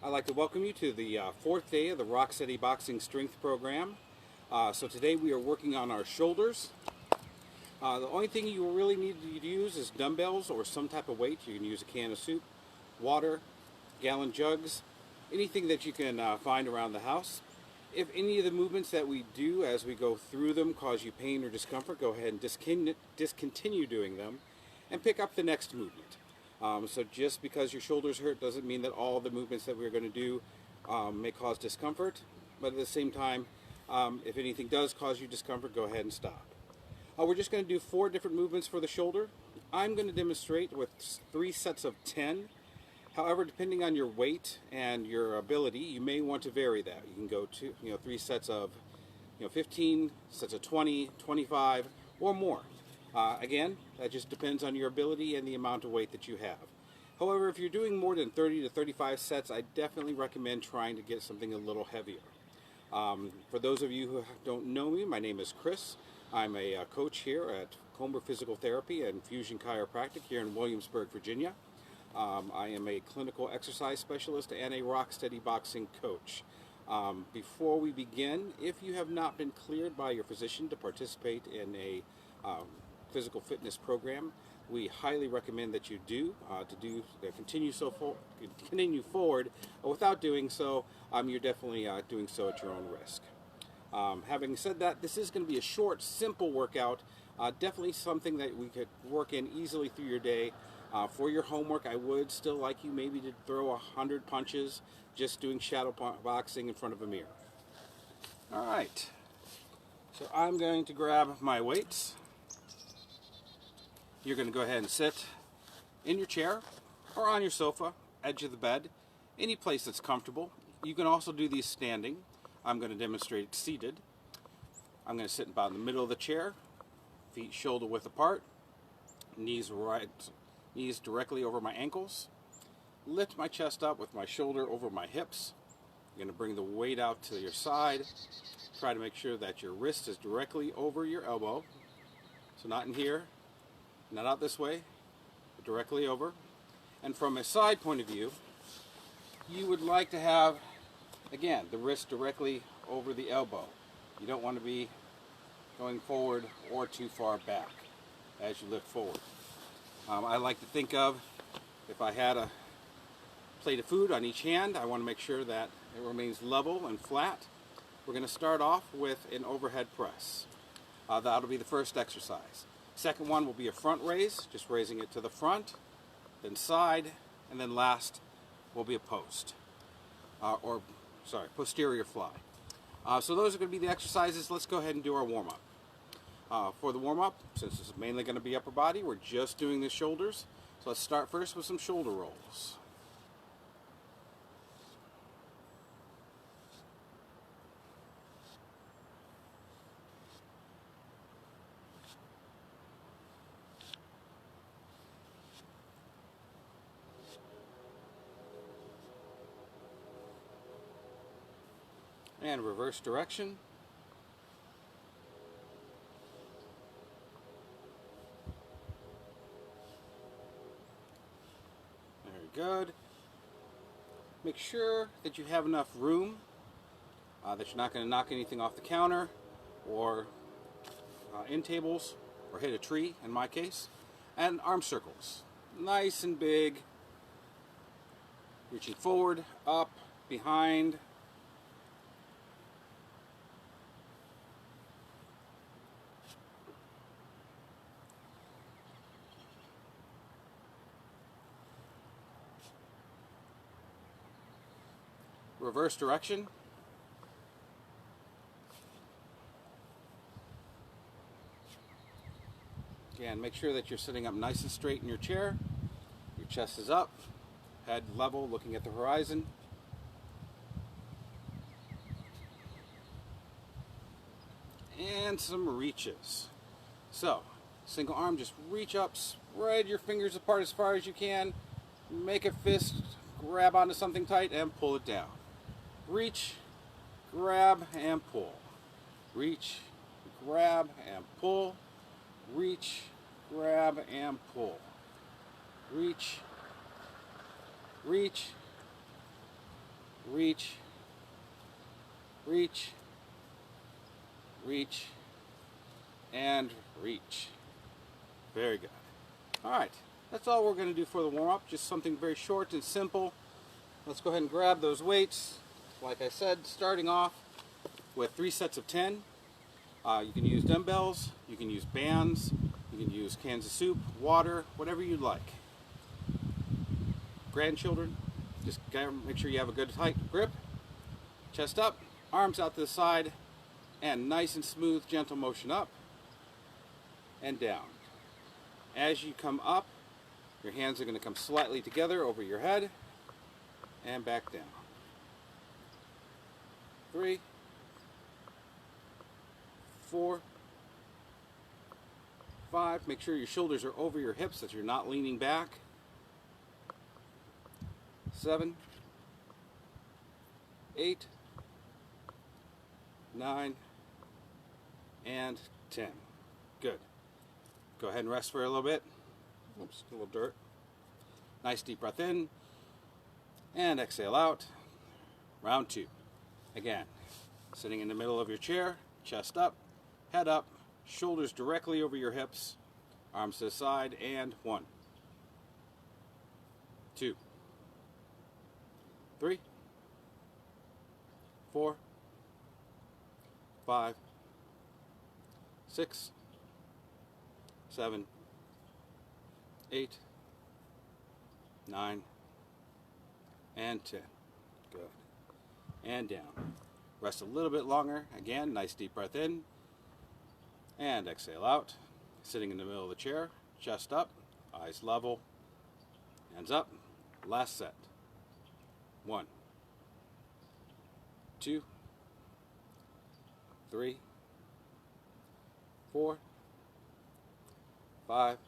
I'd like to welcome you to the fourth day of the Rock Steady Boxing Strength Program. So today we are working on our shoulders. The only thing you will really need to use is dumbbells or some type of weight. You can use a can of soup, water, gallon jugs, anything that you can find around the house. If any of the movements that we do as we go through them cause you pain or discomfort, go ahead and discontinue doing them and pick up the next movement. So just because your shoulders hurt doesn't mean that all the movements that we're going to do may cause discomfort, but at the same time, if anything does cause you discomfort, go ahead and stop. We're just going to do 4 different movements for the shoulder. I'm going to demonstrate with 3 sets of 10. However, depending on your weight and your ability, you may want to vary that. You can go to 3 sets of 15, sets of 20, 25, or more. Again, that just depends on your ability and the amount of weight that you have. However, if you're doing more than 30 to 35 sets, I definitely recommend trying to get something a little heavier. For those of you who don't know me, my name is Chris. I'm a coach here at Comber Physical Therapy and Fusion Chiropractic here in Williamsburg, Virginia. I am a clinical exercise specialist and a Rock Steady boxing coach. Before we begin, if you have not been cleared by your physician to participate in a physical fitness program, we highly recommend that you continue forward. Without doing so, you're definitely doing so at your own risk. Having said that, this is going to be a short, simple workout. Definitely something that we could work in easily through your day. For your homework, I would still like you maybe to throw 100 punches just doing shadow boxing in front of a mirror. All right. So I'm going to grab my weights. You're going to go ahead and sit in your chair or on your sofa, edge of the bed, any place that's comfortable. You can also do these standing. I'm going to demonstrate seated. I'm going to sit about in the middle of the chair, feet shoulder width apart, knees directly over my ankles. Lift my chest up with my shoulder over my hips. You're going to bring the weight out to your side. Try to make sure that your wrist is directly over your elbow. So not in here, not out this way, but directly over. And from a side point of view, you would like to have, again, the wrist directly over the elbow. You don't want to be going forward or too far back as you lift forward. I like to think of, if I had a plate of food on each hand, I want to make sure that it remains level and flat. We're going to start off with an overhead press. That'll be the first exercise. Second one will be a front raise, just raising it to the front, then side, and then last will be a post, posterior fly. So those are going to be the exercises. Let's go ahead and do our warm-up. For the warm-up, since this is mainly going to be upper body, we're just doing the shoulders. So let's start first with some shoulder rolls. And reverse direction. Very good. Make sure that you have enough room, that you're not going to knock anything off the counter or end tables or hit a tree in my case. And arm circles. Nice and big. Reaching forward, up, behind. Reverse direction. Again, make sure that you're sitting up nice and straight in your chair. Your chest is up, head level, looking at the horizon. And some reaches. So, single arm, just reach up, spread your fingers apart as far as you can, make a fist, grab onto something tight, and pull it down. Reach, grab, and pull. Reach, grab, and pull. Reach, grab, and pull. Reach, reach, reach, reach, reach, and reach. Very good. All right, that's all we're going to do for the warm-up, just something very short and simple. Let's go ahead and grab those weights. Like I said, starting off with 3 sets of 10. You can use dumbbells, you can use bands, you can use cans of soup, water, whatever you'd like. Grandchildren, just gotta make sure you have a good tight grip. Chest up, arms out to the side, and nice and smooth, gentle motion up and down. As you come up, your hands are going to come slightly together over your head and back down. 3, 4, 5. Make sure your shoulders are over your hips, that you're not leaning back. 7, 8, 9, and 10. Good. Go ahead and rest for a little bit. Oops, a little dirt. Nice deep breath in and exhale out. Round 2. Again, sitting in the middle of your chair, chest up, head up, shoulders directly over your hips, arms to the side, and 1, 2, 3, 4, 5, 6, 7, 8, 9, and 10. Good. And down. Rest a little bit longer. Again, nice deep breath in. And exhale out. Sitting in the middle of the chair, chest up, eyes level, hands up. Last set. 1, 2, 3, 4, 5,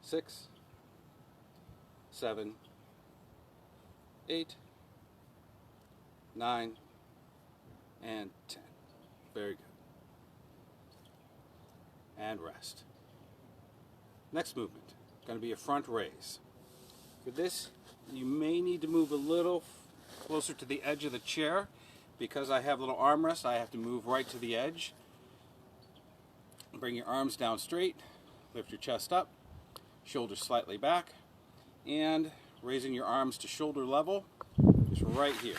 6, 7, 8, 9, and 10. Very good. And rest. Next movement, going to be a front raise. For this, you may need to move a little closer to the edge of the chair. Because I have a little armrest, I have to move right to the edge. Bring your arms down straight, lift your chest up, shoulders slightly back, and raising your arms to shoulder level, just right here,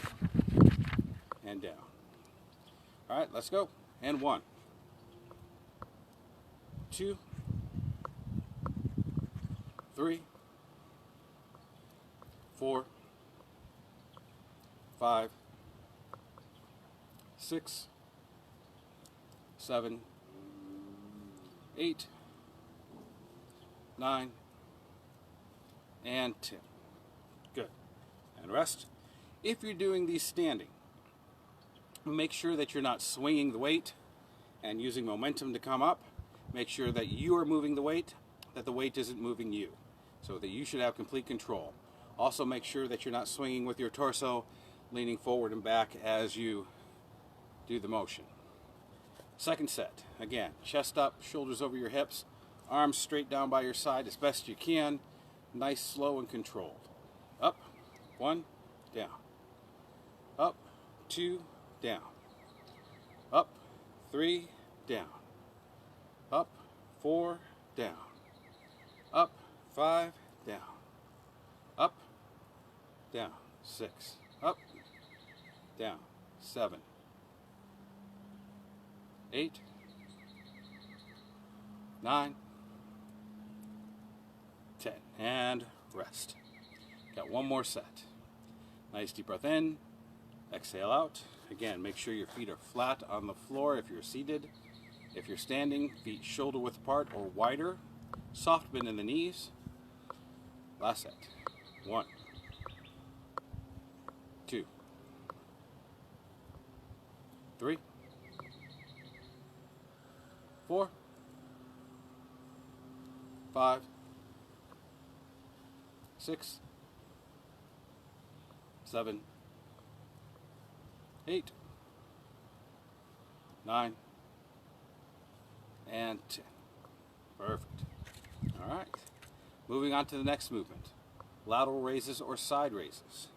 and down. All right, let's go. And 1, 2, 3, 4, 5, 6, 7, 8, 9, and 10. Good. And rest. If you're doing these standing, make sure that you're not swinging the weight and using momentum to come up. Make sure that you are moving the weight, that the weight isn't moving you, so that you should have complete control. Also make sure that you're not swinging with your torso, leaning forward and back as you do the motion. Second set, again, chest up, shoulders over your hips, arms straight down by your side as best you can. Nice, slow, and controlled. Up, 1, down. Up, 2, down. Up, 3, down. Up, 4, down. Up, 5, down. Up, down. 6, up, down. 7, 8, 9, 10, and rest. Got one more set. Nice deep breath in, exhale out. Again, make sure your feet are flat on the floor if you're seated. If you're standing, feet shoulder width apart or wider. Soft bend in the knees. Last set. 1, 2, 3, 4, 5, 6, 7, 8, 9, and 10. Perfect. All right. Moving on to the next movement. Lateral raises or side raises.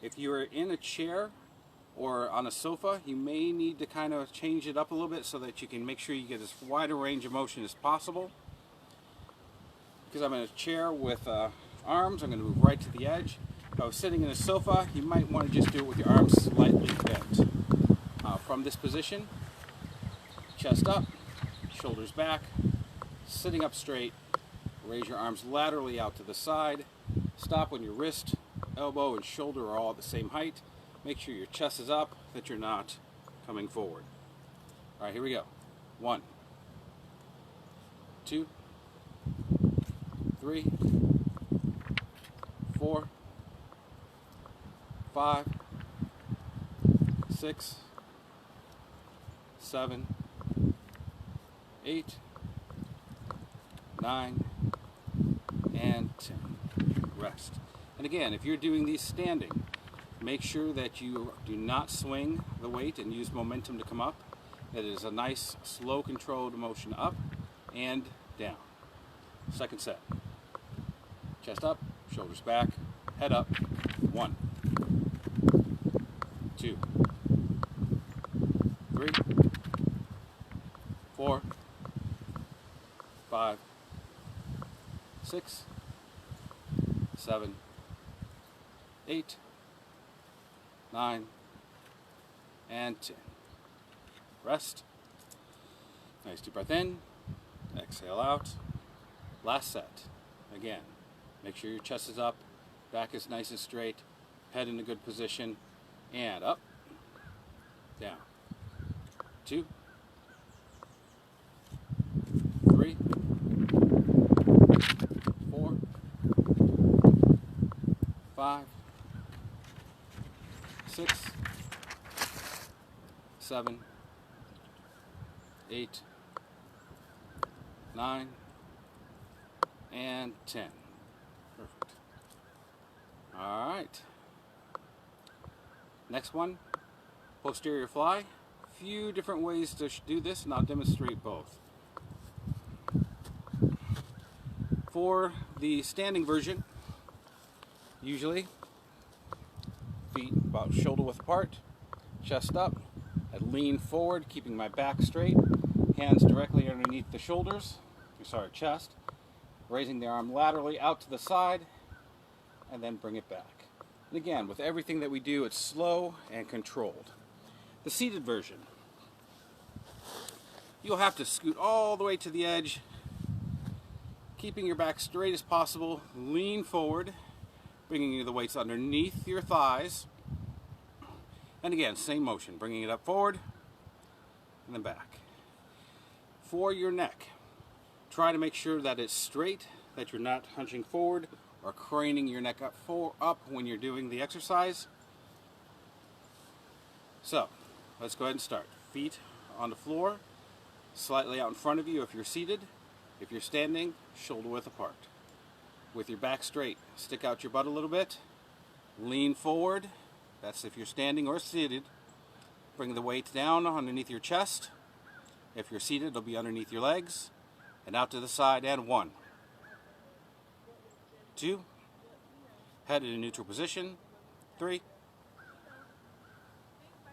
If you're in a chair or on a sofa, you may need to kind of change it up a little bit so that you can make sure you get as wide a range of motion as possible. Because I'm in a chair with arms, I'm going to move right to the edge. If I was sitting in a sofa, you might want to just do it with your arms slightly bent. From this position, chest up, shoulders back, sitting up straight, raise your arms laterally out to the side, stop when your wrist, elbow, and shoulder are all at the same height. Make sure your chest is up, that you're not coming forward. All right, here we go. 1, 2, 3, 4, 5, 6, 7, 8, 9, and 10. Rest. And again, if you're doing these standing, make sure that you do not swing the weight and use momentum to come up. It is a nice, slow, controlled motion up and down. Second set. Chest up, shoulders back, head up. 1, 2, 3, 4, 5, 6, 7, 8, 9, and 10. Rest. Nice deep breath in. Exhale out. Last set. Again, make sure your chest is up, back is nice and straight, head in a good position, and up, down. 2, 3, 4, 5, 6, 7, 8, 9, and 10. Perfect. All right. Next one, posterior fly. Few different ways to do this, and I'll demonstrate both. For the standing version, usually feet about shoulder width apart, chest up. I lean forward, keeping my back straight, hands directly underneath the shoulders, chest, raising the arm laterally out to the side, and then bring it back. And again, with everything that we do, it's slow and controlled. The seated version, you'll have to scoot all the way to the edge, keeping your back straight as possible, lean forward, bringing the weights underneath your thighs, and again, same motion, bringing it up forward, and then back. For your neck, try to make sure that it's straight, that you're not hunching forward or craning your neck up when you're doing the exercise. So, let's go ahead and start. Feet on the floor, slightly out in front of you if you're seated. If you're standing, shoulder width apart. With your back straight, stick out your butt a little bit, lean forward. That's if you're standing or seated. Bring the weight down underneath your chest. If you're seated, it'll be underneath your legs. And out to the side, and 1, 2, head in a neutral position, 3,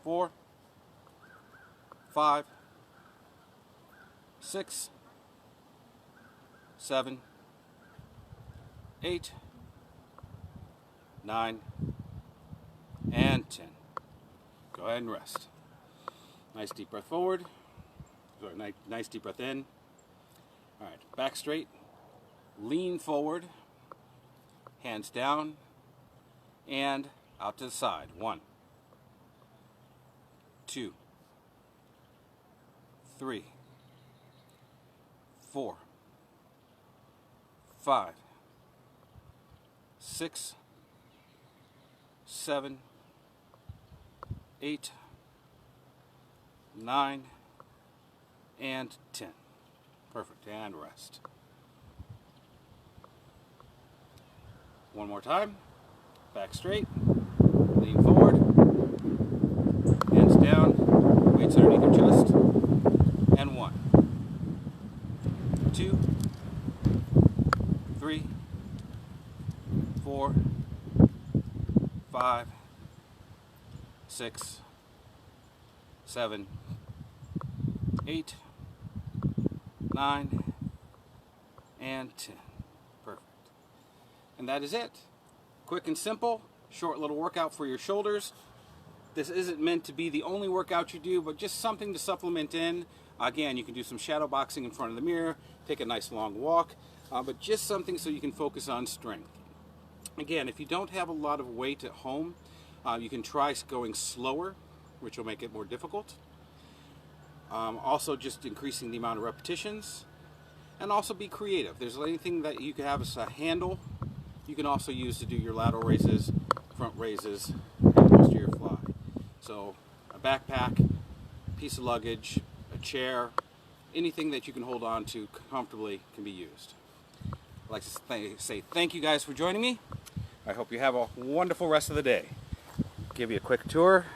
4, 5, 6, 7, 8, 9, and 10. Go ahead and rest. Nice deep breath forward. Sorry, nice deep breath in. All right, back straight, lean forward, hands down, and out to the side. 1, 2, 3, 4, 5, 6, 7, 8, 9, and 10. Perfect, and rest. One more time. Back straight, lean forward, hands down, weights underneath your chest, and 1, 2, 3, 4, 5, 6, 7, 8, 9, and 10. Perfect. And that is it. Quick and simple, short little workout for your shoulders. This isn't meant to be the only workout you do, but just something to supplement in. Again, you can do some shadow boxing in front of the mirror, take a nice long walk, but just something so you can focus on strength. Again, if you don't have a lot of weight at home, you can try going slower, which will make it more difficult. Also just increasing the amount of repetitions, and also be creative. There's anything that you can have as a handle, you can also use to do your lateral raises, front raises, and posterior fly. So a backpack, piece of luggage, a chair, anything that you can hold on to comfortably can be used. I'd like to say thank you guys for joining me. I hope you have a wonderful rest of the day. Give you a quick tour.